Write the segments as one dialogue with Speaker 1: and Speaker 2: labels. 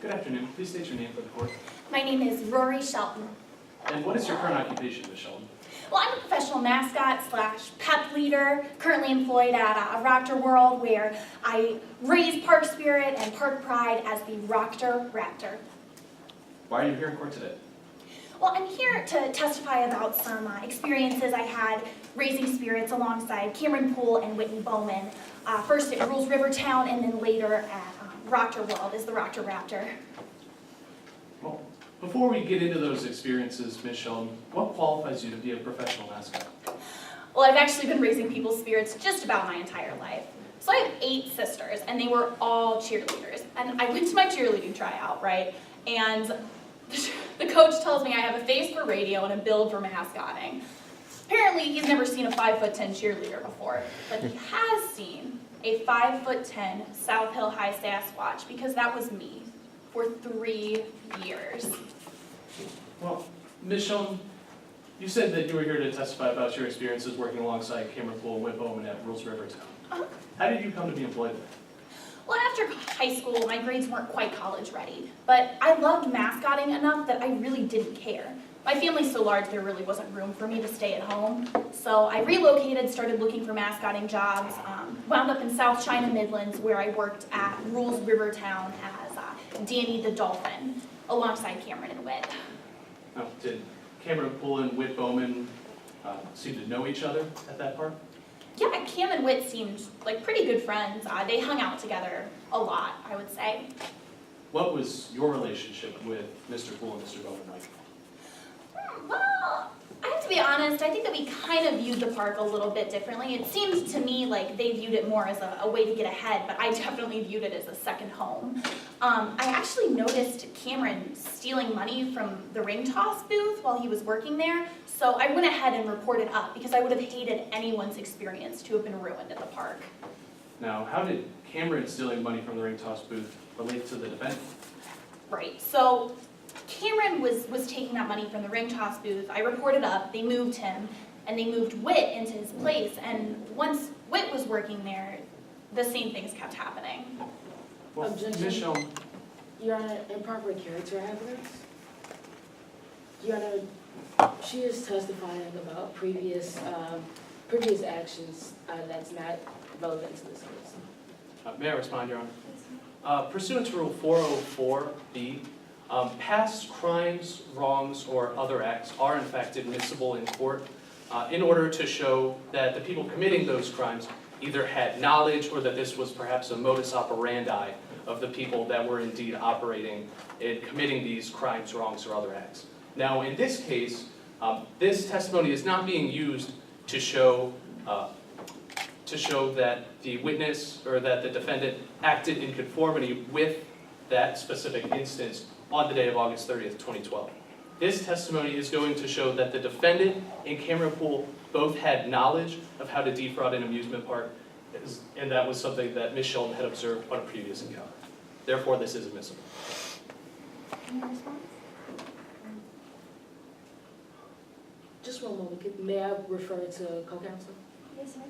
Speaker 1: Good afternoon. Please state your name for the court.
Speaker 2: My name is Rory Shelton.
Speaker 1: And what is your current occupation, Ms. Sheldon?
Speaker 2: Well, I'm a professional mascot / pep leader, currently employed at Raptor World, where I raise park spirit and park pride as the Raptor Raptor.
Speaker 1: Why are you here in court today?
Speaker 2: Well, I'm here to testify about some experiences I had raising spirits alongside Cameron Poole and Whitney Bowman. First at Rules Rivertown, and then later at Raptor World as the Raptor Raptor.
Speaker 1: Well, before we get into those experiences, Ms. Sheldon, what qualifies you to be a professional mascot?
Speaker 2: Well, I've actually been raising people's spirits just about my entire life. So I have 8 sisters, and they were all cheerleaders. And I went to my cheerleading tryout, right? And the coach tells me I have a face for radio and a build for mascotting. Apparently, he's never seen a 5'10" cheerleader before, but he has seen a 5'10" South Hill High Sasquatch, because that was me for 3 years.
Speaker 1: Well, Ms. Sheldon, you said that you were here to testify about your experiences working alongside Cameron Poole and Whit Bowman at Rules Rivertown. How did you come to be employed there?
Speaker 2: Well, after high school, my grades weren't quite college ready, but I loved mascotting enough that I really didn't care. My family's so large, there really wasn't room for me to stay at home. So I relocated, started looking for mascotting jobs, wound up in South China Midlands, where I worked at Rules Rivertown as Danny the Dolphin, alongside Cameron and Whit.
Speaker 1: Now, did Cameron Poole and Whit Bowman seem to know each other at that park?
Speaker 2: Yeah, Cam and Whit seemed like pretty good friends. They hung out together a lot, I would say.
Speaker 1: What was your relationship with Mr. Poole and Mr. Bowman like?
Speaker 2: Well, I have to be honest, I think that we kind of viewed the park a little bit differently. It seemed to me like they viewed it more as a way to get ahead, but I definitely viewed it as a second home. I actually noticed Cameron stealing money from the ring toss booth while he was working there, so I went ahead and reported up because I would have hated anyone's experience to have been ruined at the park.
Speaker 1: Now, how did Cameron stealing money from the ring toss booth relate to the defendant?
Speaker 2: Right, so Cameron was taking that money from the ring toss booth. I reported up, they moved him, and they moved Whit into his place. And once Whit was working there, the same things kept happening.
Speaker 1: Well,
Speaker 3: Objection.
Speaker 1: Ms. Sheldon,
Speaker 3: Your Honor, improper character evidence. Your Honor, she is testifying about previous actions that's not relevant to this case.
Speaker 1: may I respond, Your Honor? Pursuant to Rule 404B, past crimes, wrongs, or other acts are in fact admissible in court in order to show that the people committing those crimes either had knowledge or that this was perhaps a modus operandi of the people that were indeed operating and committing these crimes, wrongs, or other acts. Now, in this case, this testimony is not being used to show that the witness or that the defendant acted in conformity with that specific instance on the day of August 30th, 2012. This testimony is going to show that the defendant and Cameron Poole both had knowledge of how to defraud an amusement park, and that was something that Ms. Sheldon had observed on a previous encounter. Therefore, this is admissible.
Speaker 2: Any response?
Speaker 3: Just one moment. May I refer to co-counsel?
Speaker 2: Yes, sir.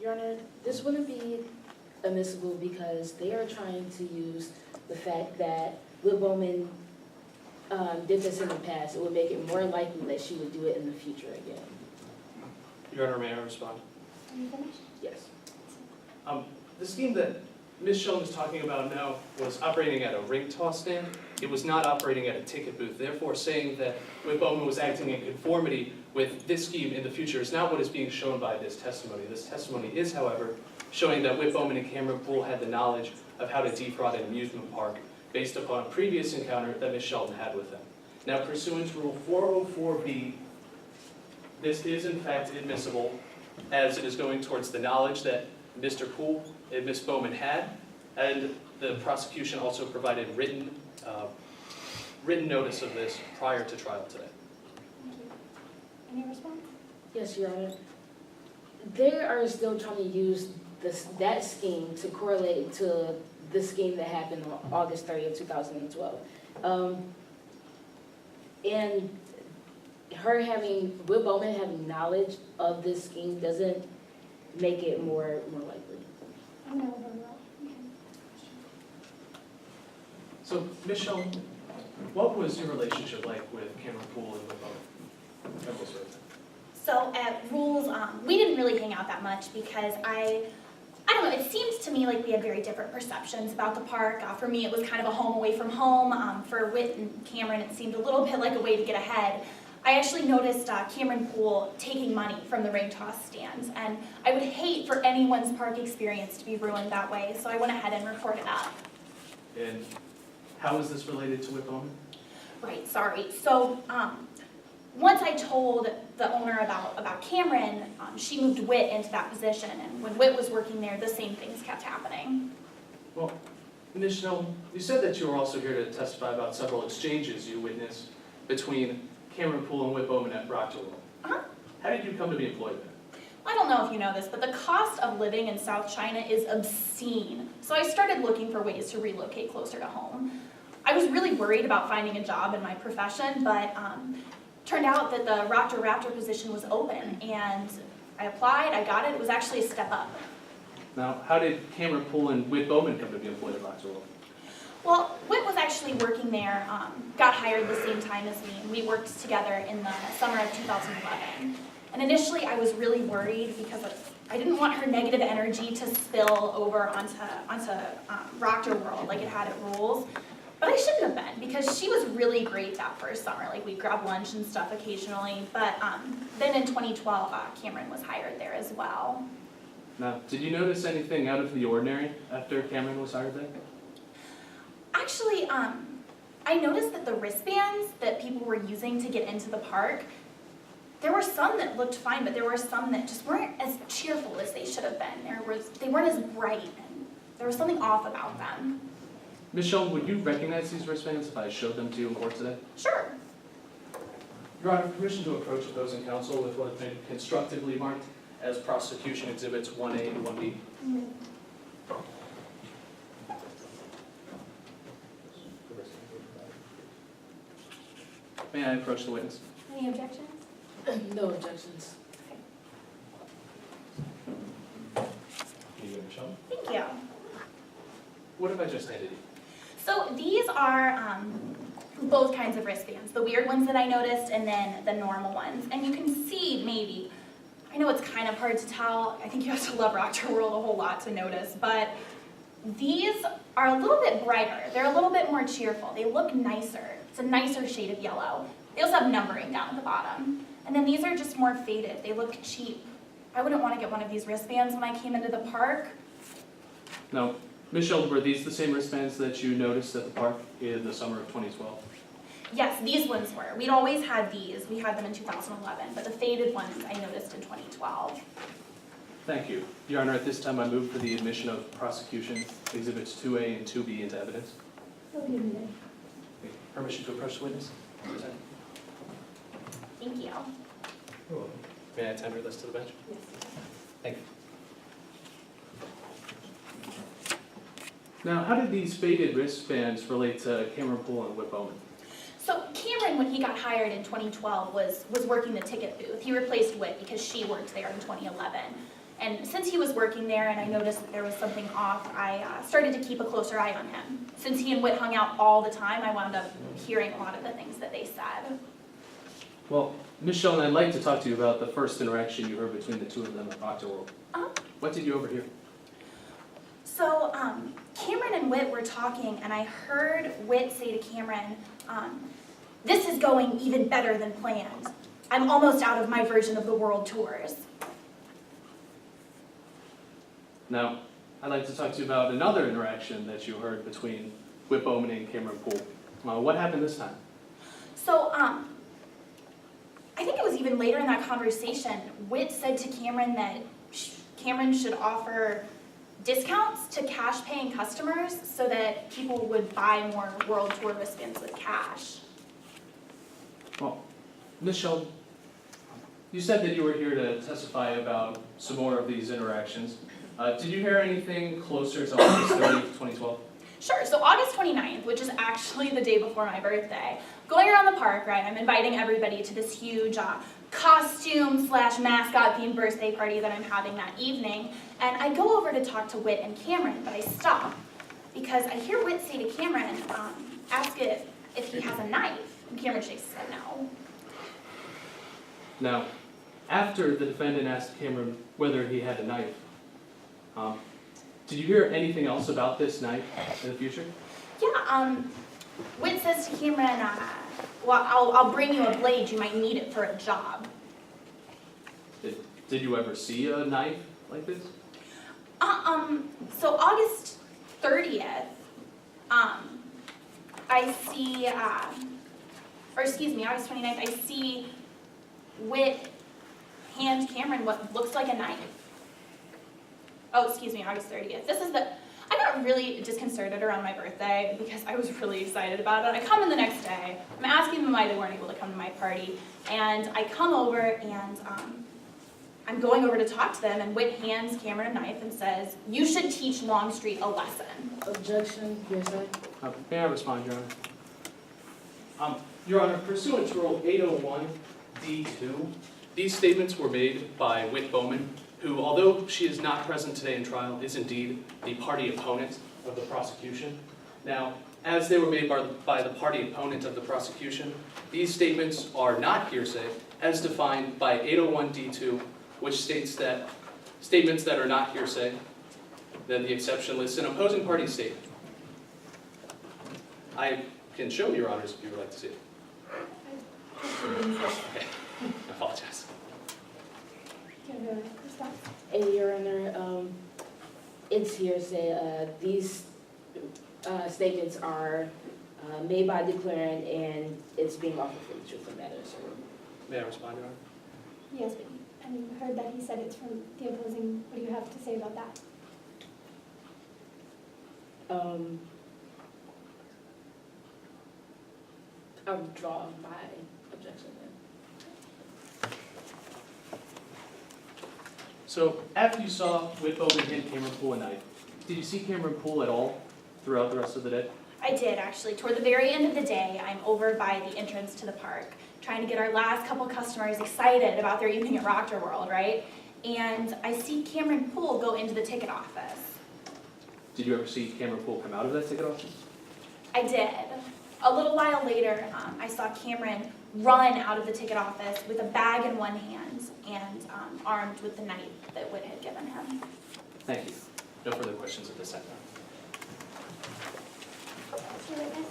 Speaker 3: Your Honor, this wouldn't be admissible because they are trying to use the fact that Whit Bowman did this in the past. It would make it more likely that she would do it in the future again.
Speaker 1: Your Honor, may I respond?
Speaker 2: Are you finished?
Speaker 3: Yes.
Speaker 1: The scheme that Ms. Sheldon is talking about now was operating at a ring toss stand. It was not operating at a ticket booth. Therefore, saying that Whit Bowman was acting in conformity with this scheme in the future is not what is being shown by this testimony. This testimony is, however, showing that Whit Bowman and Cameron Poole had the knowledge of how to defraud an amusement park based upon a previous encounter that Ms. Sheldon had with them. Now, pursuant to Rule 404B, this is in fact admissible as it is going towards the knowledge that Mr. Poole and Ms. Bowman had, and the prosecution also provided written notice of this prior to trial today.
Speaker 2: Thank you. Any response?
Speaker 3: Yes, Your Honor. They are still trying to use that scheme to correlate to the scheme that happened on August 30th, 2012. And Will Bowman having knowledge of this scheme doesn't make it more likely.
Speaker 2: I'm gonna overrule.
Speaker 1: So, Ms. Sheldon, what was your relationship like with Cameron Poole and Whip Bowman? At Rules Road?
Speaker 2: So at Rules, we didn't really hang out that much because I don't know, it seemed to me like we had very different perceptions about the park. For me, it was kind of a home away from home. For Whit and Cameron, it seemed a little bit like a way to get ahead. I actually noticed Cameron Poole taking money from the ring toss stands, and I would hate for anyone's park experience to be ruined that way, so I went ahead and reported up.
Speaker 1: And how is this related to Whip Bowman?
Speaker 2: Right, sorry. So, once I told the owner about Cameron, she moved Whit into that position, and when Whit was working there, the same things kept happening.
Speaker 1: Well, Ms. Sheldon, you said that you were also here to testify about several exchanges you witnessed between Cameron Poole and Whip Bowman at Proctor World.
Speaker 2: Uh-huh.
Speaker 1: How did you come to be employed there?
Speaker 2: I don't know if you know this, but the cost of living in South China is obscene. So I started looking for ways to relocate closer to home. I was really worried about finding a job in my profession, but turned out that the Raptor position was open, and I applied, I got it. It was actually a step up.
Speaker 1: Now, how did Cameron Poole and Whip Bowman come to be employed at Proctor World?
Speaker 2: Well, Whit was actually working there, got hired the same time as me, and we worked together in the summer of 2011. And initially I was really worried because I didn't want her negative energy to spill over onto Raptor World like it had at Rules. But I shouldn't have been, because she was really great that first summer. Like, we'd grab lunch and stuff occasionally. But then in 2012, Cameron was hired there as well.
Speaker 1: Now, did you notice anything out of the ordinary after Cameron was hired there?
Speaker 2: Actually, I noticed that the wristbands that people were using to get into the park, there were some that looked fine, but there were some that just weren't as cheerful as they should have been. They weren't as bright, and there was something off about them.
Speaker 1: Ms. Sheldon, would you recognize these wristbands if I showed them to you in court today?
Speaker 2: Sure.
Speaker 1: Your Honor, permission to approach opposing counsel with what have been constructively marked as prosecution exhibits 1A and 1B. May I approach the witness?
Speaker 2: Any objections?
Speaker 3: No objections.
Speaker 1: Ms. Sheldon?
Speaker 2: Thank you.
Speaker 1: What have I just handed you?
Speaker 2: So these are both kinds of wristbands, the weird ones that I noticed and then the normal ones. And you can see maybe, I know it's kind of hard to tell, I think you have to love Raptor World a whole lot to notice, but these are a little bit brighter. They're a little bit more cheerful. They look nicer. It's a nicer shade of yellow. They also have numbering down at the bottom. And then these are just more faded. They look cheap. I wouldn't want to get one of these wristbands when I came into the park.
Speaker 1: Now, Ms. Sheldon, were these the same wristbands that you noticed at the park in the summer of 2012?
Speaker 2: Yes, these ones were. We'd always had these. We had them in 2011, but the faded ones I noticed in 2012.
Speaker 1: Thank you. Your Honor, at this time I move for the admission of prosecution exhibits 2A and 2B into evidence. Permission to approach the witness? Present.
Speaker 2: Thank you.
Speaker 1: May I tender this to the bench?
Speaker 2: Yes.
Speaker 1: Thank you. Now, how did these faded wristbands relate to Cameron Poole and Whip Bowman?
Speaker 2: So Cameron, when he got hired in 2012, was working the ticket booth. He replaced Whit because she worked there in 2011. And since he was working there and I noticed that there was something off, I started to keep a closer eye on him. Since he and Whit hung out all the time, I wound up hearing a lot of the things that they said.
Speaker 1: Well, Ms. Sheldon, I'd like to talk to you about the first interaction you heard between the two of them at Proctor World. What did you overhear?
Speaker 2: So Cameron and Whit were talking, and I heard Whit say to Cameron, "This is going even better than planned. I'm almost out of my version of the world tours."
Speaker 1: Now, I'd like to talk to you about another interaction that you heard between Whip Bowman and Cameron Poole. What happened this time?
Speaker 2: So I think it was even later in that conversation, Whit said to Cameron that Cameron should offer discounts to cash-paying customers so that people would buy more World Tour wristbands with cash.
Speaker 1: Well, Ms. Sheldon, you said that you were here to testify about some more of these interactions. Did you hear anything closer to August 30th, 2012?
Speaker 2: 29th, which is actually the day before my birthday, going around the park, right, I'm inviting everybody to this huge costume/mascot themed birthday party that I'm having that evening. And I go over to talk to Whit and Cameron, but I stop because I hear Whit say to Cameron, ask it if he has a knife. And Cameron shakes his head no.
Speaker 1: Now, after the defendant asked Cameron whether he had a knife, did you hear anything else about this knife in the future?
Speaker 2: Yeah, Whit says to Cameron, well, I'll bring you a blade, you might need it for a job.
Speaker 1: Did you ever see a knife like this?
Speaker 2: So August 30th, I see, August 29th, I see Whit hand Cameron what looks like a knife. August 30th. I got really disconcerted around my birthday because I was really excited about it. I come in the next day, I'm asking them why they weren't able to come to my party, and I come over and I'm going over to talk to them, and Whit hands Cameron a knife and says, "You should teach Longstreet a lesson."
Speaker 3: Objection, hearsay.
Speaker 1: May I respond, Your Honor? Your Honor, pursuant to Rule 801D2, these statements were made by Whit Bowman, who, although she is not present today in trial, is indeed the party opponent of the prosecution. Now, as they were made by the party opponent of the prosecution, these statements are not hearsay, as defined by 801D2, which states that statements that are not hearsay, then the exception lists an opposing party statement. I can show Your Honors if you would like to see it. Okay, I apologize.
Speaker 3: Your Honor, it's hearsay. These statements are made by declarant, and it's being offered for the truth of the matter, sir.
Speaker 1: May I respond, Your Honor?
Speaker 4: Yes, but you heard that he said it's from the opposing. What do you have to say about that?
Speaker 3: I'll withdraw my objection then.
Speaker 1: So, after you saw Whit Bowman hand Cameron pull a knife, did you see Cameron pull at all throughout the rest of the day?
Speaker 2: I did, actually. Toward the very end of the day, I'm over by the entrance to the park, trying to get our last couple customers excited about their evening at Rocker World, right? And I see Cameron Poole go into the ticket office.
Speaker 1: Did you ever see Cameron Poole come out of that ticket office?
Speaker 2: I did. A little while later, I saw Cameron run out of the ticket office with a bag in one hand and armed with the knife that Whit had given him.
Speaker 1: Thank you. No further questions at this time.
Speaker 4: Witness?